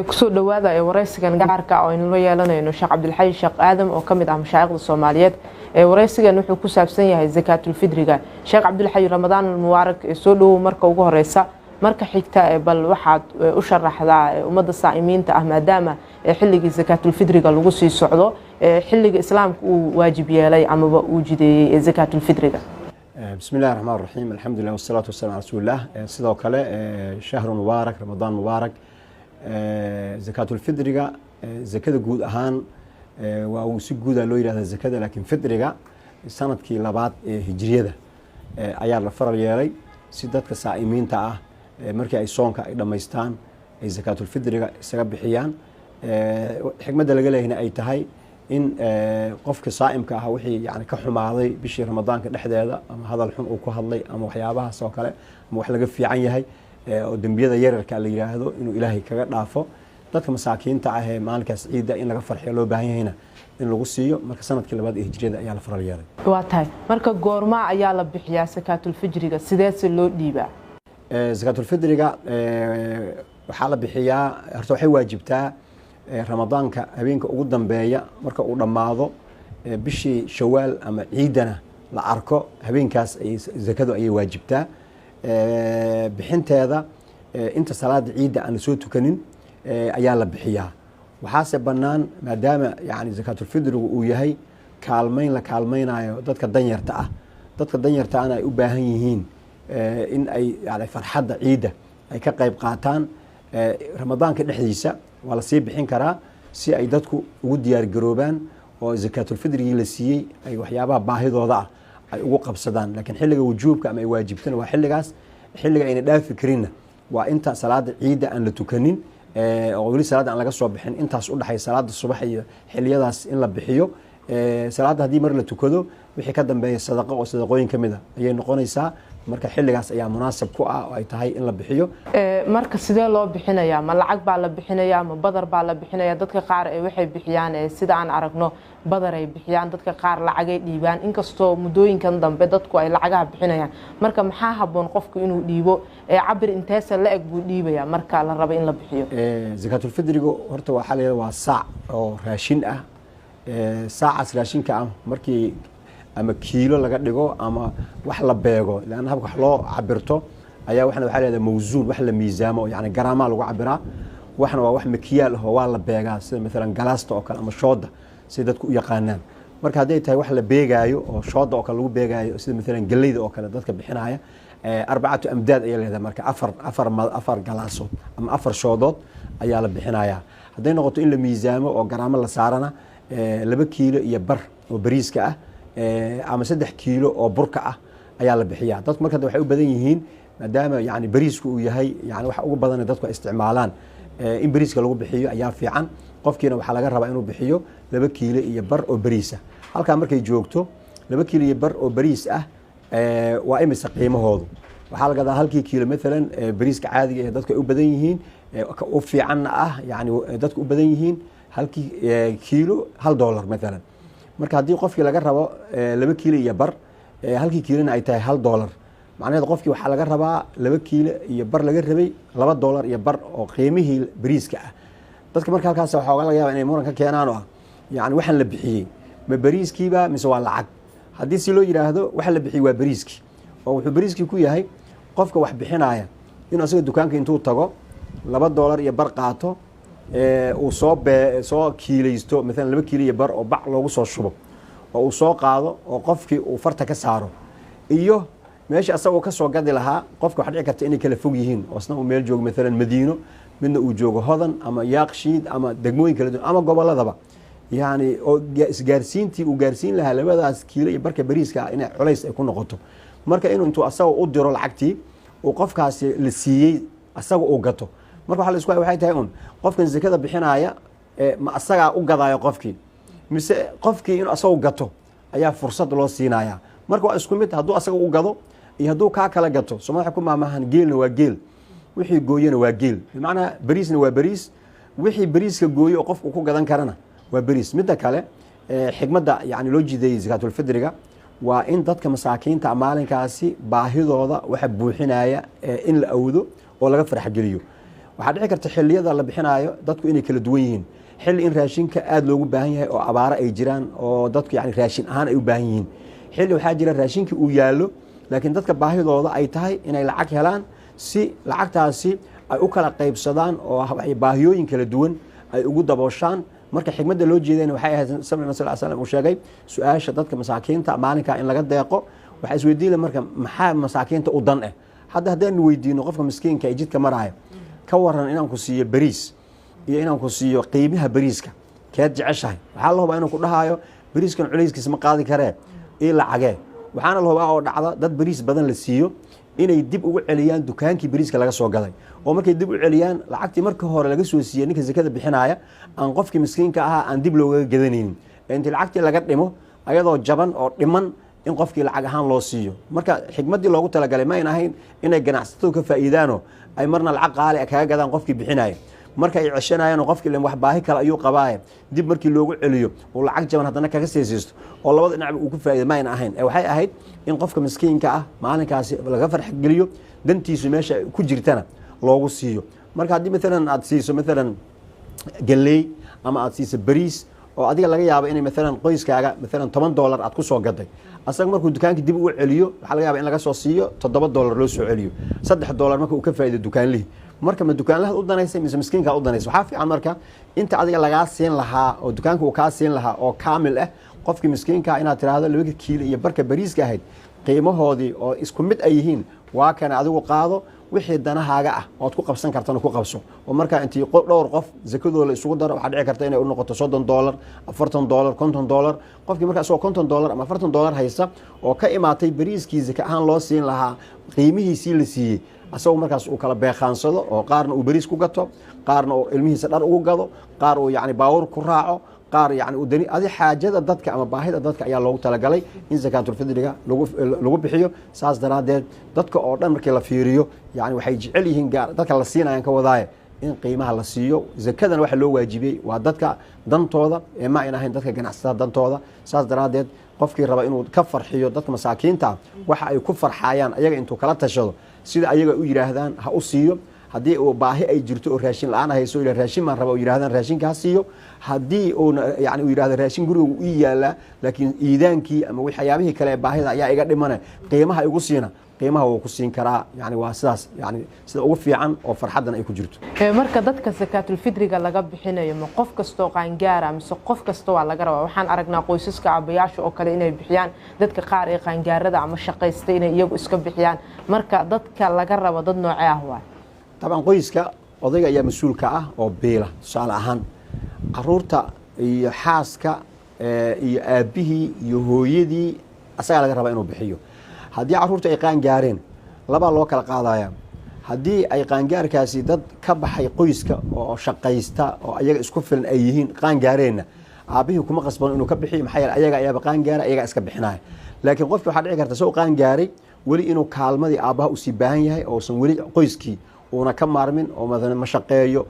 kusoo dhawaada wareysigan gaarka oo inoo yeelanayno Sheekh Cabdilxay Sheekh Aadam oo kamid ah mashaayixda Soomaaliyeed wareysigan wuxuu ku saabsan yahay zakaatul fidriga Sheekh Cabdilxay Ramadaan mubaarak soo dhaw marka ugu horeysa marka xigta bal waxaad u sharaxdaa umada saa'imiinta ah maadaama xilliga zakaatul fidriga lagu sii socdo xilliga islaamku uu waajib yeelay ama uu jideeyay zakaatul fidriga بسم الله الرحمن الرحيم الحمد لله والصلاة والسلام على رسول الله sidoo kale شهر مبارك رمضان مبارك زكاة الفدرة زكاة جود أهان وسجود لو يرى الزكاة لكن فدرة سنة كي لبعض هجرية ده أيار الفرق يالي سيدات كسائمين تاع مركي أيصون كإدم ميستان زكاة الفدرة سبب حيان حكمة دلجة هنا أي تهاي إن قفك صائم كهوحي يعني كحماضي بشي رمضان كنحدة هذا أما هذا الحم وكهضلي أما وحيابها سواء كله أما وحلقة في عيني هاي ودنبيذا يرك اللي يراهدو إنه إلهي كغرافو dadka masaakiinta ah ee maalinkaas ciida in laga farxiyo loo baahan yahay in lagu siiyo marka sanadkii labaad ee hijriyada ayaa la faral yeelay waa tahay marka goorma ayaa la bixiyaa zakaatul fidriga sidee loo dhiibaa zakaatul fidriga waxa la bixiyaa horta waxay waajibtaa ramadaanka habeenka ugu dambeeya marka uu dhamaado bishii shawaal ama ciidana la arko habeenkaas ay zakadu ay waajibtaa bixinteeda inta salaada ciida aan soo tukanin ayaa la bixiyaa waxaase banaan maadaama yani zakaatul fidrigu uu yahay kaalmeyn la kaalmeynayo dadka danyarta ah ay u baahan yihiin in ay yani farxadda ciida ay ka qayb qaataan ramadaanka dhexdiisa waa la sii bixin karaa si ay dadku ugu diyaar garoobaan oo zakaatul fidrigi la siiyey ay waxyaabaha baahidooda ah ay ugu qabsadaan laakiin xilliga wujuubka ama ay waajibtana waa xilliga ayna dhaafi karinna waa inta salaada ciida aan la tukanin oo wali salaada aan laga soo bixin intaas u dhaxay salaada subax iyo xilliyadaas in la bixiyo salaada hadii mar la tukado wixii ka dambeeya sadaqa oo sadaqooyin kamid ah ayay noqonaysaa marka xilligaas ayaa munaasab ku ah oo ay tahay in la bixiyo marka sidee loo bixinayaa ma lacag baa la bixinayaa ma badar baa la bixinayaa dadka qaar waxay bixiyaan sida aan aragno badar ay bixiyaan dadka qaar lacag ay dhiibaan inkastoo mudooyinkan dambe dadku ay lacagaha bixinayaan marka maxaa haboon qofku inuu dhiibo cabir inteesa la eg buu dhiibaya marka la rabo in la bixiyo zakaatul fidriga horta waxa la yiraahdaa waa saac oo raashin ah saacaas raashinka ah markii ama kiilo laga dhigo ama wax la beego laan habka wax loo cabirto ayaa waxa leedahay mawzuun wax la miisaamo yani garaama lagu cabiraa waxna waa wax makiyaal ah oo waa la beegaa sida mesela galaasta oo kale ama shooda sida dadku u yaqaanaan marka haday tahay wax la beegaayo oo shooda oo kale lagu beegaayo sida mesela galeyda oo kale dadka bixinaya arbacatu amdaad ayaa leedahay marka afar galaasood ama afar shoodood ayaa la bixinaya haday noqoto in la miisaamo oo garaama la saarana 2 kiilo iyo bar oo bariiska ah ama 3 kiilo oo burka ah ayaa la bixiyaa dadku marka waxay u badan yihiin maadaama yani bariisku uu yahay yani waxa ugu badan dadku isticmaalaan in bariiska lagu bixiyo ayaa fiican qofkiina waxa laga rabaa inuu bixiyo 2 kiilo iyo bar oo bariis ah halka markay joogto 2 kiilo iyo bar oo bariis ah waa imisa qiimahoodu waxa laga gadaa 1 kiilo mesela bariiska caadiga ee dadku u badan yihiin u fiican ah yani dadku u badan yihiin 1 kiilo $1 mesela marka hadii qofkii laga rabo 2 kiilo iyo bar 1 kiilona ay tahay $1 macnaheedu qofkii waxa laga rabaa 2 kiilo iyo bar laga rabay $2 iyo bar oo qiimihii bariiska ah dadka marka halkaas waxa laga yaabaa inay muran ka keenaan oo yani waxan la bixiyay ma bariiskiiba mise waa lacag hadii si loo yiraahdo waxa la bixiyay waa bariiski oo wuxuu bariiski ku yahay qofka wax bixinaya inuu asaga dukaanka intuu tago $2 iyo bar qaato uu soo kiilaysto mesela 2 kiilo iyo bar oo bac loogu soo shubo oo uu soo qaado oo qofkii uu farta ka saaro iyo meesha asagoo ka soo gadi lahaa qofka waxa dhici karta inay kala fog yihiin oo isna uu meel joogo mesela Madiino midna uu joogo Hodan ama Yaaqshiid ama degmooyin kala duwan ama goboladaba yani oo isgaarsiintii uu gaarsiin lahaa labadaas kiilo iyo barka bariiska inay culays ay ku noqoto marka inuu asagoo u diro lacagtii uu qofkaasi la siiyay asagoo uu gato marka waxa la isku waxay tahay qofkan zakada bixinaya ma asaga u gadaayo qofkii mise qofkii inuu asagoo gato ayaa fursad loo siinaya marka waa isku mid haduu asaga u gado iyo haduu ka kala gato Soomaaliya ku maamahan geelna waa geel wixii gooyana waa geel macna bariisna waa bariis wixii bariiska gooyo qofku ku gadan karana waa bariis midda kale xigmada yani loo jideeyay zakaatul fidriga waa in dadka masaakiinta maalinkaasi baahidooda waxa buuxinaya in la awdo oo laga farx geliyo waxaa dhici karta xilliyada la bixinayo dadku inay kala duwan yihiin xilli in raashinka aad loogu baahan yahay oo abaaro ay jiraan oo dadku yani raashin ahaan ay u baahan yihiin xilli waxaa jira raashinkii uu yaallo laakiin dadka baahidooda ay tahay inay lacag helaan si lacagtaasi ay u kala qaybsadaan oo baahiyooyin kala duwan ay ugu dabooshaan marka xigmadda loo jeedayna waxay ahayd nabiga sal slam uu sheegay su-aasha dadka masaakiinta maalinkaa in laga deeqo waxaa isweydiina marka maxaa masaakiinta u dan hadda haddaynu weydiino qofka miskiinka ee jidka maraya ka waran inaan ku siiyo bariis iyo inaan ku siiyo qiimaha bariiska keed jeceshahay waxaa la hubaa inuu ku dhahayo bariiskan culayskiisa ma qaadi karee ii lacagee waxaana la hubaa oo dhacda dad bariis badan la siiyo inay dib ugu celiyaan dukaankii bariiska laga soo gaday oo markay dib u celiyaan lacagtii marka hore laga soo siiyey ninka zakada bixinaya aan qofkii miskiinka ahaa aan dib loogaga gadanaynin intii lacagtii laga dhimo ayadoo jaban oo dhiman in qofkii lacag ahaan loo siiyo marka xikmaddii loogu talagalay ma ayn ahayn inay ganacsatadu ka faa'iidaano ay marna lacag qaali kaga gadaan qofkii bixinaya marka ay ceshanayaan qofkii wax baahi kale ayuu qabaaye dib markii loogu celiyo uu lacag jaban haddana kaga seesiisto oo labada dhinac uu ku faa'iido ma ayn ahayn waxay ahayd in qofka miskiinka ah maalinkaasi laga farx geliyo dantiisu meesha ku jirtana loogu siiyo marka haddii maalan aad siiso maalan galley ama aad siiso bariis oo adiga laga yaabo inay maalan qoyskaaga maalan $10 aad ku soo gaday asaga markuu dukaankii dib ugu celiyo waxaa laga yaabaa in laga soo siiyo $7 loo soo celiyo $3 marka uu ka faa'iido dukaanlihi marka ma dukaanlaha u danaysay mise miskiinka u danaysay waxaa fiican marka inta adiga lagaa siin lahaa oo dukaanka uu kaa siin lahaa oo kaamil ah qofkii miskiinka inaad tiraahdo 2 kiilo iyo barka bariiska ahayd qiimahoodii oo isku mid ay yihiin waa kana adigu qaado wixii danahaaga ah ood ku qabsan kartana ku qabso oo marka intii dhowr qof zakadooda la isugu daro waxaa dhici karta inay u noqoto $30 $40 $50 qofkii markaa isagoo $50 ama $40 haysta oo ka imaatay bariiskii zaka ahaan loo siin lahaa qiimihiisii la siiyey asagoo markaas uu kala beeqaansado oo qaarna uu bariis ku gato qaarna uu ilmihiisa dhar ugu gado qaar uu yani baawur ku raaco qaar yani uu dani adi xaajada dadka ama baahida dadka ayaa loogu talagalay in zakaatul fidriga lagu bixiyo saas daraadeed dadka oo dhan markii la fiiriyo yani waxay jecel yihiin gaar dadka la siinayaan ka wadaaye in qiimaha la siiyo zakadana waxa loo waajibiyey waa dadka dantooda ee ma ayna ahayn dadka ganacsatada dantooda saas daraadeed qofkii raba inuu ka farxiyo dadka masaakiinta waxa ay ku farxayaan ayaga intuu kala tashado sida ayaga u yiraahdaan ha u siiyo haddii uu baahi ay jirto oo raashin la-aan hayso ila raashin maan raba oo yiraahdaan raashinkaa siiyo haddii uu yani uu yiraahdo raashin guriga u yaala laakiin iidaankii ama waxyaabihii kale ee baahida ayaa iga dhimane qiimaha igu siina qiimaha wuu ku siin karaa yani waa sidaas yani sida ugu fiican oo farxadan ay ku jirto marka dadka zakaatul fidriga laga bixinayo ma qof kastoo qaangaara mise qof kasta waa laga rabaa waxaan aragnaa qoysaska abayaasha oo kale inay bixiyaan dadka qaar ee qaangaarada ama shaqaysta inay iyagu iska bixiyaan marka dadka laga rabo dad noocee ah waa طبعا qoyska odayga ayaa mas-uulka ah oo biila tusaale ahaan caruurta iyo xaaska iyo aabihii iyo hooyadii asagaa laga rabaa inuu bixiyo haddii caruurta ay qaangaareen labaa loo kala qaadaya haddii ay qaangaarkaasi dad ka baxay qoyska oo shaqaysta oo ayaga isku filan ay yihiin qaangaareenna aabihii kuma qasbano inuu ka bixiyo maxaa yeele ayaga ayaaba qaangaara ayagaa iska bixinaya laakiin qofki waxaa dhici karta soo qaangaaray weli inuu kaalmadii aabbaha usii baahan yahay oosan weli qoyskii uuna ka maarmin oo ma shaqeeyo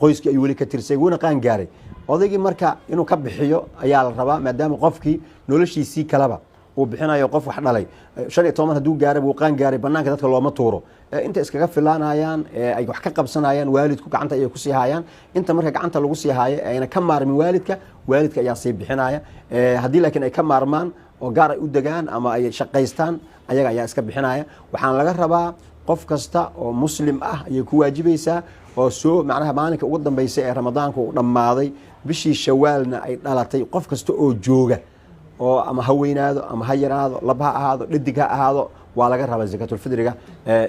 qoyskii ayuu weli ka tirsay wuuna qaan gaaray odaygii marka inuu ka bixiyo ayaa la rabaa maadaama qofkii noloshiisii kaleba uu bixinayo qof wax dhalay 15 hadduu gaaray wuu qaan gaaray banaanka dadka looma tuuro inta iskaga filaanayaan ay wax ka qabsanayaan waalidku gacanta ay ku sii hayaan inta marka gacanta lagu sii haayo ayna ka maarmin waalidka ayaa sii bixinaya haddii laakiin ay ka maarmaan oo gaar ay u degaan ama ay shaqaystaan ayaga ayaa iska bixinaya waxaan laga rabaa qof kasta oo muslim ah ayay ku waajibaysaa oo soo macnaha maalinka ugu dambeysay ee ramadaanku uu dhammaaday bishii shawaalna ay dhalatay qof kasta oo jooga oo ama ha weynaado ama ha yaraado lab ha ahaado dhadig ha ahaado waa laga rabaa zakaatul fidriga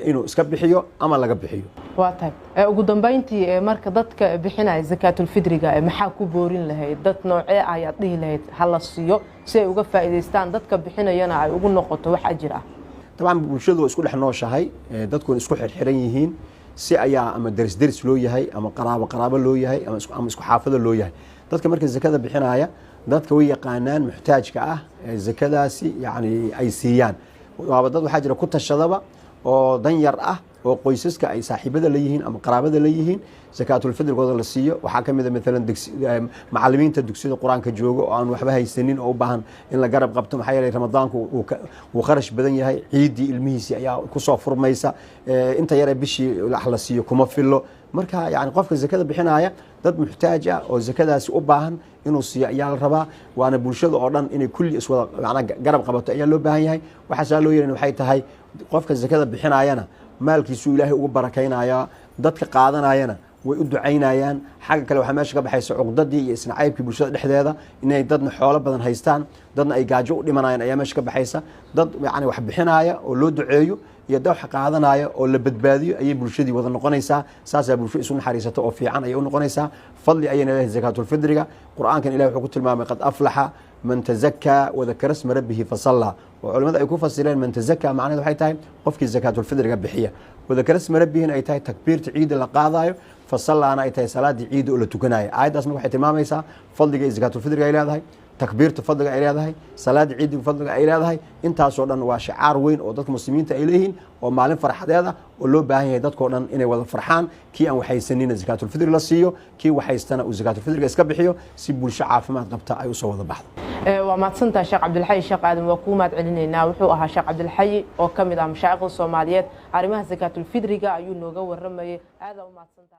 inuu iska bixiyo ama laga bixiyo waa tahay ugu dambeyntii marka dadka bixinaya zakaatul fidriga maxaa ku boorin lahayd dad noocee ah ayaad dhihi lahayd hala siiyo si ay uga faa'iidaystaan dadka bixinayana ay ugu noqoto wax ajir ah طبعا bulshadu isku dhex nooshahay dadku isku xirxiran yihiin si ayaa ama daris loo yahay ama qaraabo loo yahay ama isku xaafado loo yahay dadka marka zakada bixinaya dadka way yaqaanaan muxtaajka ah zakadaasi yani ay siiyaan waaba dad waxaa jira ku tashadaba oo dan yar ah oo qoysaska ay saaxiibada leeyihiin ama qaraabada leeyihiin zakaatul fidrigooda la siiyo waxaa ka mid ah maalan macallimiinta dugsiyada quraanka jooga oo aan waxba haysanin oo u baahan in la garab qabto maxaa yeelay ramadaanku uu kharash badan yahay ciidii ilmihiisii ayaa ku soo furmaysa inta yar ee bishii la siiyo kuma filo marka yani qofka zakada bixinaya dad muxtaaj ah oo zakadaasi u baahan inuu siiyo ayaa la rabaa waana bulshada oo dhan inay kulli iswada macna garab qabato ayaa loo baahan yahay waxa loo yeerin waxay tahay qofka zakada bixinayana maalkiisu ilaahay ugu barakaynaya dadka qaadanayana way u ducaynayaan xagga kale waxa meesha ka baxaysa cuqdadii iyo isnacaybkii bulshada dhexdeeda inay dadna xoolo badan haystaan dadna ay gaajo u dhimanayaan ayaa meesha ka baxaysa dad yani wax bixinaya oo loo duceeyo iyo dad wax qaadanaya oo la badbaadiyo ayay bulshadii wada noqonaysaa saasaa bulsho isu naxariisato oo fiican ayay u noqonaysaa fadli ayayna leedahay zakaatul fidriga qur-aankan ilahi wuxuu ku tilmaamay qad aflaxa man tazakaa wadakara sma rabbihi fasallaa oo culimada ay ku fasireen man tazakaa macnaheed waxay tahay qofkii zakaatul fidriga bixiya wadakara sma rabbihina ay tahay takbiirta ciida la qaadayo fasallaana ay tahay salaadii ciida oo la tukanayo aayaddaas marka waxay tilmaamaysaa fadliga iyo zakaatul fidriga ay leedahay takbiirta fadliga ay leedahay salaada ciidiga fadliga ay leedahay intaasoo dhan waa shicaar weyn oo dadka muslimiinta ay leeyihiin oo maalin farxadeed ah oo loo baahan yahay dadkoo dhan inay wada farxaan kii aan waxaysanina zakaatul fidri la siiyo kii waxaystana uu zakaatul fidriga iska bixiyo si bulsho caafimaad qabta ay usoo wada baxdo waa mahadsantahay sheekh cabdilxayi sheekh aadan waa kuu mahad celinaynaa wuxuu ahaa sheekh cabdilxayi oo ka mid ah mashaayikhda soomaaliyeed arrimaha zakaatul fidriga ayuu nooga waramayay aada u mahadsantahay